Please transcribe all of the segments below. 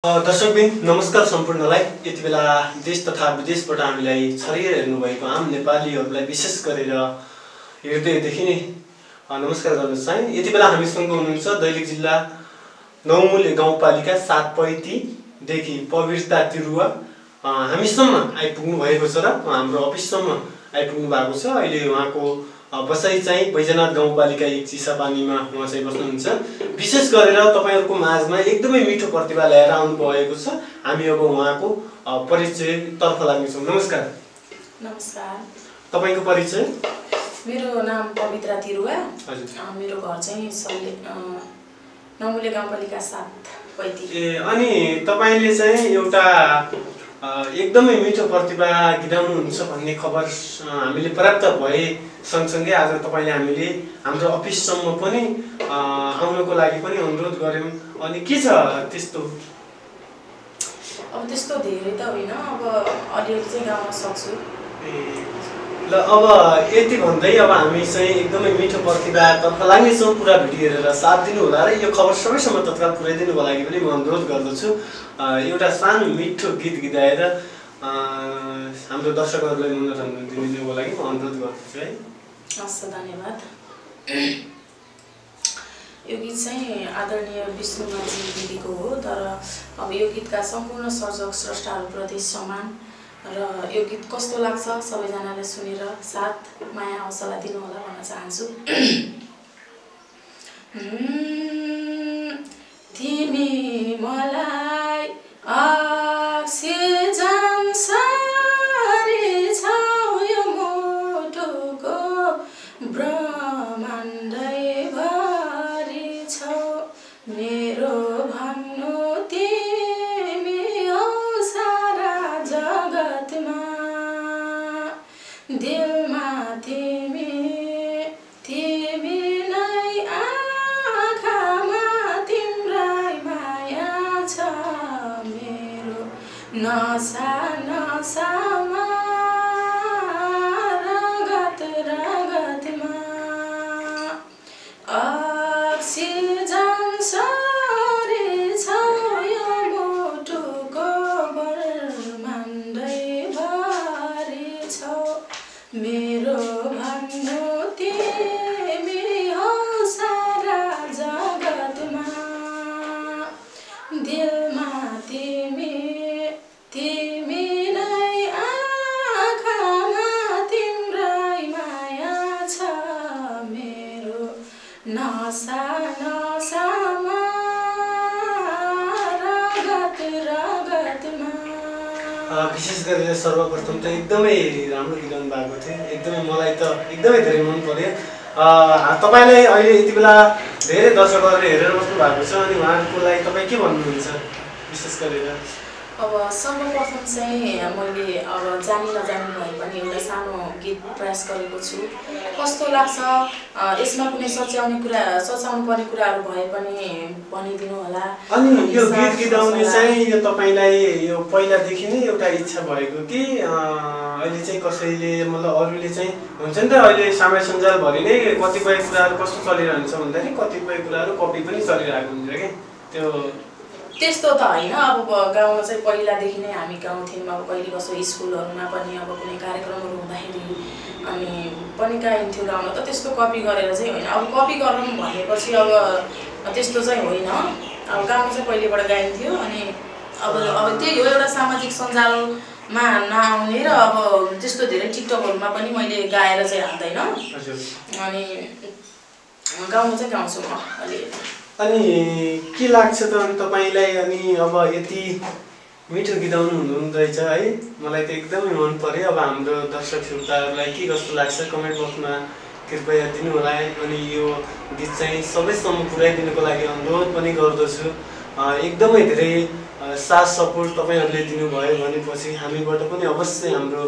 दर्शकबिन नमस्कार सम्पूर्णलाई। यति बेला देश तथा विदेशबाट हामीलाई छरिएर हेर्नुभएको आम नेपालीहरूलाई विशेष गरेर हृदयदेखि नै नमस्कार गर्न चाहे। यति बेला हामीसँग हुनुहुन्छ दैलेख जिल्ला नौमुले गाउँपालिका 7 पैतीदेखि पवित्रता तिरुवा हामीसम्म आइपुग्नु भएको छ र हाम्रो अफिससम्म आइपुग्नु भएको छ। अहिले उहाँको बसाइ चाहिँ बैजनाथ गाउँपालिका 1 चिसापानीमा उहाँ चाहिँ बस्नुहुन्छ। विशेष गरेर तपाईहरुको माझमा एकदमै मिठो प्रतिभा ल्याएर आउनु भएको छ। हामी अब उहाँको परिचय तर्फ लाग्नेछौँ। नमस्कार। नमस्कार। तपाईको परिचय? मेरो नाम पवित्रा तिरुवा। हजुर। मेरो घर चाहिँ नौमुले गाउँपालिका 7 पैती। अनि तपाईले चाहिँ एउटा एकदमै मिठो प्रतिभा गिराउनुहुन्छ भन्ने खबर हामीले प्राप्त भए सँगसँगै आज तपाईले हामीले हाम्रो अफिससम्म पनि आउनको लागि पनि अनुरोध गर्यौं। अनि के छ त्यस्तो? अब त्यस्तो धेरै त होइन, अब अलिअलि चाहिँ गाउन सक्छु। ल अब यति भन्दै अब हामी चाहिँ एकदमै मिठो प्रतिभातर्फ लाग्नेछौँ। पुरा भिडियो हेरेर साथ दिनु होला र यो खबर सबैसम्म तत्काल पुर्याइदिनुको लागि पनि म अनुरोध गर्दछु। एउटा सानो मिठो गीत गीताएर हाम्रो दर्शकहरूलाई मनोरञ्जन दिनुको लागि म अनुरोध गर्दछु है। हस्, धन्यवाद। यो गीत चाहिँ आदरणीय विष्णुमाझी दिदीको हो, तर अब यो गीतका सम्पूर्ण सर्जक स्रष्टाहरूप्रति सम्मान र यो गीत कस्तो लाग्छ सबैजनाले सुनेर साथ माया हौसला दिनु होला भन्न चाहन्छु। तिमी मलाई अक्सिजन सारी छौ, यो मुटुको ब्रह्माण्डै भरि छौ, मेरो भन्नु तिमी हौ सारा जगतमा, दिलमा तिमी नै, आँखामा तिम्रै माया छ, मेरो नसा नसामा, रगत रगतमा, अक्सिजन सारी छौ, यो मुटुको ब्रह्माण्डै भरि छौ, मेरो भन्नु तिमी हौ सारा जगतमा, दिलमा तिमी नै, आँखामा तिम्रै माया छ, मेरो नसा नसामा, रगत रगतमा। विशेष गरेर सर्वप्रथम त एकदमै राम्रो गीत गाउनु भएको थियो। एकदमै मलाई त एकदमै धेरै मन पर्यो। तपाईलाई अहिले यति बेला धेरै दर्शकहरूले हेरेर बस्नु भएको छ, अनि उहाँको लागि तपाईँ के भन्नुहुन्छ विशेष गरेर? अब सर्वप्रथम चाहिँ मैले अब जानी नजानी भए पनि एउटा सानो गीत प्रयास गरेको छु। कस्तो लाग्छ, यसमा कुनै सच्याउनु पर्ने कुराहरू भए पनि भनिदिनु होला। अनि यो गीत गीताउने चाहिँ यो तपाईलाई यो पहिलादेखि नै एउटा इच्छा भएको कि अहिले चाहिँ कसैले मतलब अरूले चाहिँ हुन्छ नि त, अहिले सामाजिक सञ्जालभरि नै कतिपय कुराहरू कस्तो चलिरहन्छ भन्दाखेरि कतिपय कुराहरू कपी पनि चलिरहेको हुन्छ क्या, त्यस्तो त होइन। अब गाउन चाहिँ पहिलादेखि नै हामी गाउँथ्यौँ। अब कहिले कसो स्कुलहरूमा पनि अब कुनै कार्यक्रमहरू हुँदाखेरि अनि पनि गाइन्थ्यो। गाउन त त्यस्तो कपी गरेर चाहिँ होइन। अब कपी गरौँ भनेपछि अब त्यस्तो चाहिँ होइन। अब गाउन चाहिँ पहिलेबाट गाइन्थ्यो। अनि अब त्यही हो, एउटा सामाजिक सञ्जालमा नआउने र अब त्यस्तो धेरै टिकटकहरूमा पनि मैले गाएर चाहिँ हाल्दैन। अनि गाउन चाहिँ गाउँछु म अलिअलि। अनि के लाग्छ त तपाईलाई? अनि अब यति मिठो गीताउनु हुनुहुँदैछ है, मलाई त एकदमै मन पर्यो। अब हाम्रो दर्शक श्रोताहरूलाई के कस्तो लाग्छ कमेन्ट बक्समा कृपया दिनु होला। अनि यो गीत चाहिँ सबैसम्म पुर्याइदिनुको लागि अनुरोध पनि गर्दछु। एकदमै धेरै साथ सपोर्ट तपाईहरूले दिनुभयो भनेपछि हामीबाट पनि अवश्य हाम्रो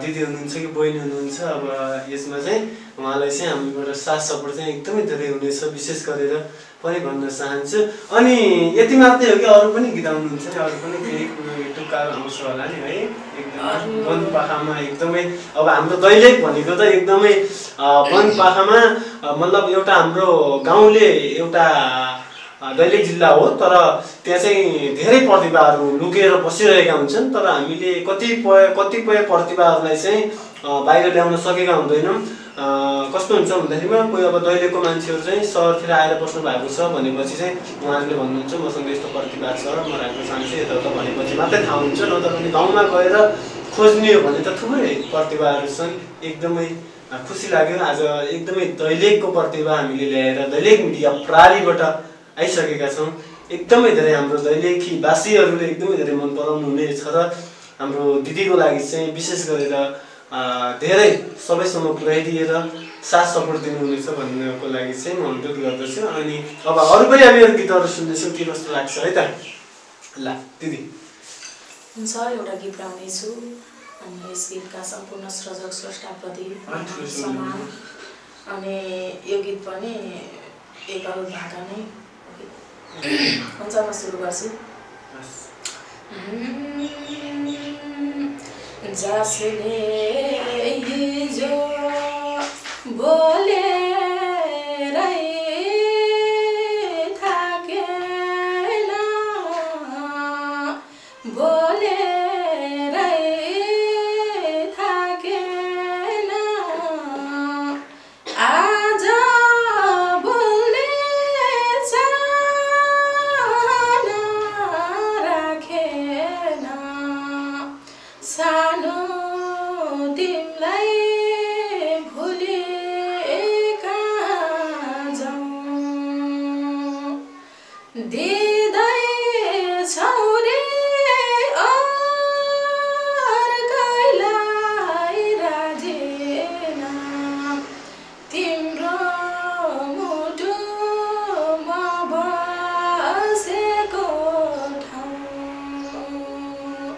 दिदी हुनुहुन्छ कि बहिनी हुनुहुन्छ, अब यसमा चाहिँ उहाँलाई चाहिँ हामीबाट साथ सपोर्ट चाहिँ एकदमै धेरै हुनेछ विशेष गरेर पनि भन्न चाहन्छु। अनि यति मात्रै हो कि अरू पनि गीत आउनुहुन्छ नि? अरू पनि केही टुक्काहरू आउँछ होला नि है? एकदमै वनपाखामा एकदमै अब हाम्रो दैलेख भनेको त एकदमै वनपाखामा मतलब एउटा हाम्रो गाउँले एउटा दैलेख जिल्ला हो, तर त्यहाँ चाहिँ धेरै प्रतिभाहरू लुकेर बसिरहेका हुन्छन्। तर हामीले कतिपय प्रतिभाहरूलाई चाहिँ बाहिर ल्याउन सकेका हुँदैनौँ। कस्तो हुन्छ भन्दाखेरिमा कोही अब दैलेखको मान्छेहरू चाहिँ सहरतिर आएर बस्नु भएको छ भनेपछि चाहिँ उहाँहरूले भन्नुहुन्छ मसँग यस्तो प्रतिभा छ, म राम्रो चाहन्छु यताउता भनेपछि मात्रै थाहा हुन्छ। न त पनि गाउँमा गएर खोज्ने हो भने त थुप्रै प्रतिभाहरू छन्। एकदमै खुसी लाग्यो आज एकदमै दैलेखको प्रतिभा हामीले ल्याएर दैलेख मिडिया प्रणालीबाट आइसकेका छौँ। एकदमै धेरै हाम्रो दैलेखी वासीहरूले एकदमै धेरै मन पराउनु हुनेछ र हाम्रो दिदीको लागि चाहिँ विशेष गरेर धेरै सबैसम्म पुर्याइदिएर साथ सपोर्ट दिनुहुनेछ भन्नको लागि चाहिँ म अनुरोध गर्दछु। अनि अब अरू पनि हामी गीतहरू सुन्दैछौँ, के कस्तो लाग्छ है त? ल दिदी हुन्छ, एउटा गीत गाउनेछु अनि यस गीतका सम्पूर्ण सृजक स्रष्टाप्रति सम्मान। अनि यो गीत पनि एक अरू भाका नै हुन्छ। म सुरु गर्छु। जसले हिजो बोलेरै थाकेन, बोलेरै थाकेन, आज बोल्ने चाहना राखेन, सानो तिमीलाई भुली कहाँ जाऊँ, दिँदैछौ रे अर्कैलाई राजेना, तिम्रो मुटुमा बसेको ठाउँ,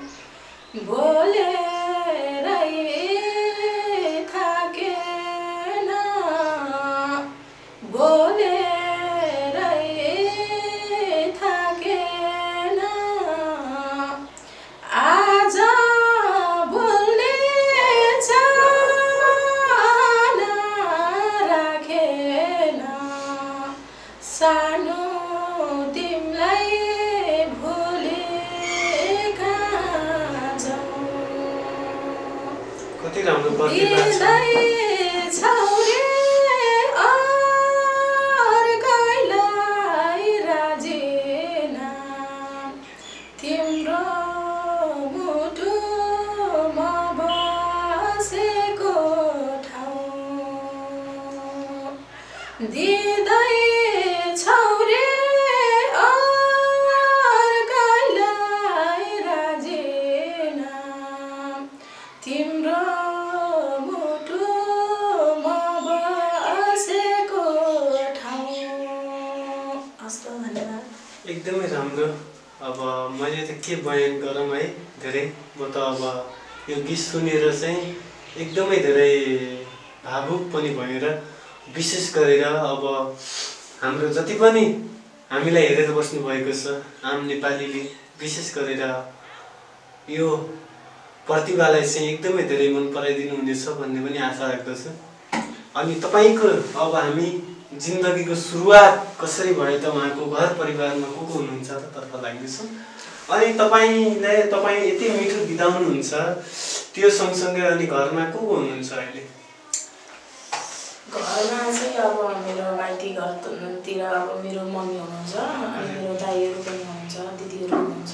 बोलेरै थाकेन, बोलेरै थाकेन, आज बोल्ने चाहना राखेन, सानो तिमीलाई भुली कहाँ जाऊँ, कति राम्रो प्रतिभा छ। दिँदैछौ रे अर्कैलाई राजेना, तिम्रो मुटुमा बसेको ठाउँ, दिँदैछौ रे अर्कैलाई राजेना, तिम्रो मुटुमा बसेको ठाउँ। हस्त, धन्यवाद। एकदमै राम्रो। अब मैले त के बयान गरौँ है, धेरै म त अब यो गीत सुनेर चाहिँ एकदमै धेरै भावुक पनि भएर, विशेष गरेर अब हाम्रो जति पनि हामीलाई हेरेर बस्नुभएको छ आम नेपालीले विशेष गरेर यो प्रतिभालाई चाहिँ एकदमै धेरै मन पराइदिनु हुनेछ भन्ने पनि आशा राख्दछु। अनि तपाईँको अब हामी जिन्दगीको सुरुवात कसरी भयो त उहाँको घर परिवारमा को हुनुहुन्छ तर्फ लाग्दैछौँ। अनि तपाईँ यति मिठो गीत गाउनुहुन्छ, त्यो सँगसँगै अनि घरमा को हुनुहुन्छ अहिले? घरमा चाहिँ अब मेरो माइती घरतिर अब मेरो मम्मी हुनुहुन्छ, अनि मेरो दाइहरू पनि हुनुहुन्छ, दिदीहरू हुनुहुन्छ,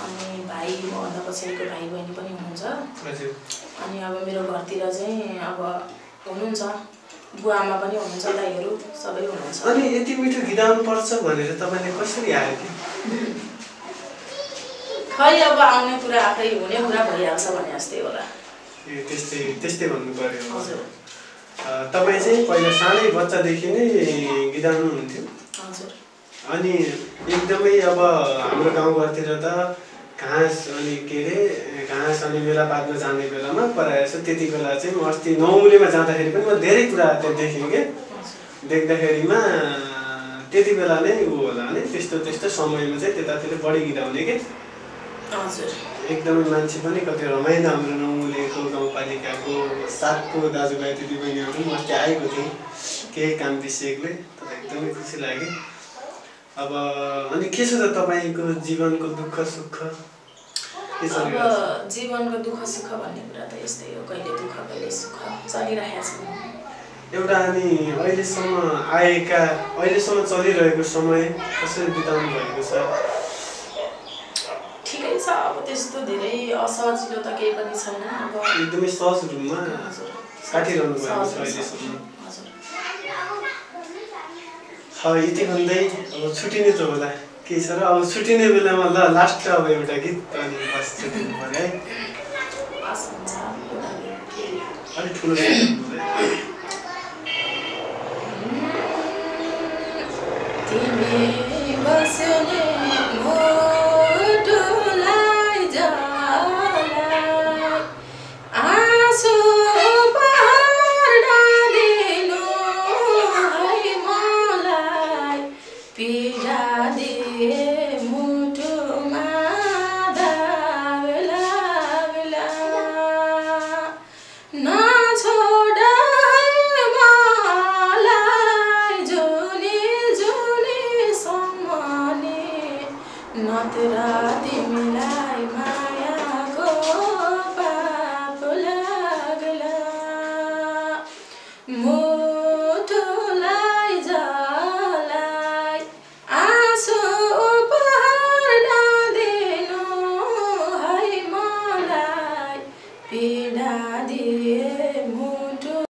अनि भाइ मभन्दा पछाडिको भाइ बहिनी पनि हुनुहुन्छ। अनि अब मेरो घरतिर चाहिँ अब हुनुहुन्छ बुवा आमा पनि हुनुहुन्छ, दाइहरू सबै हुनुहुन्छ। अनि यति मिठो गीत गाउनुपर्छ भनेर तपाईँले कसरी आयो कि? खै अब आउने कुरा आफै हुने कुरा भइहाल्छ भने जस्तै होला। त्यस्तै भन्नु पर्यो। हजुर। तपाईँ चाहिँ पहिला सानै बच्चादेखि नै गीत गाउनुहुन्थ्यो? हजुर। अनि एकदमै अब हाम्रो गाउँघरतिर त घाँस अनि के अरे घाँस अनि मेला बाँध्न जाने बेलामा प्रायः जस्तो त्यति बेला चाहिँ म अस्ति नौमुलेमा जाँदाखेरि पनि म धेरै कुरा त्यहाँ देखेँ कि, देख्दाखेरिमा त्यति बेला नै ऊ होला नि, त्यस्तो समयमा चाहिँ त्यतातिर बढी गीत गाउने कि। हजुर। एकदमै मान्छे पनि कति रमाइलो हाम्रो नौमुलेको गाउँपालिकाको साथको दाजुभाइ दिदीबहिनीहरू पनि अस्ति आएको थिएँ केही काम विषयले, तर एकदमै खुसी लाग्यो। अब अनि के छ त तपाईँको जीवनको दुःख सुख अब जीवनको दुःख सुख भन्ने कुरा त यस्तै हो, कहिले दुःख कहिले सुख चलिरहेको छ। एउटा अनि अहिलेसम्म चलिरहेको समय कसरी बिताउनु भएको छ? ठिकै छ, अब त्यस्तो धेरै असजिलो त केही पनि छैन। अब एकदमै सहज रूपमा काटिरहनु भएको छ अहिलेसम्म। यति भन्दै अब छुट्टिने त होला केही छ र अब छुट्टिने बेलामा ल लास्ट अब एउटा गीत अनि बस छुट्टिनु पर्यो है। अलिक ठुलो तिमी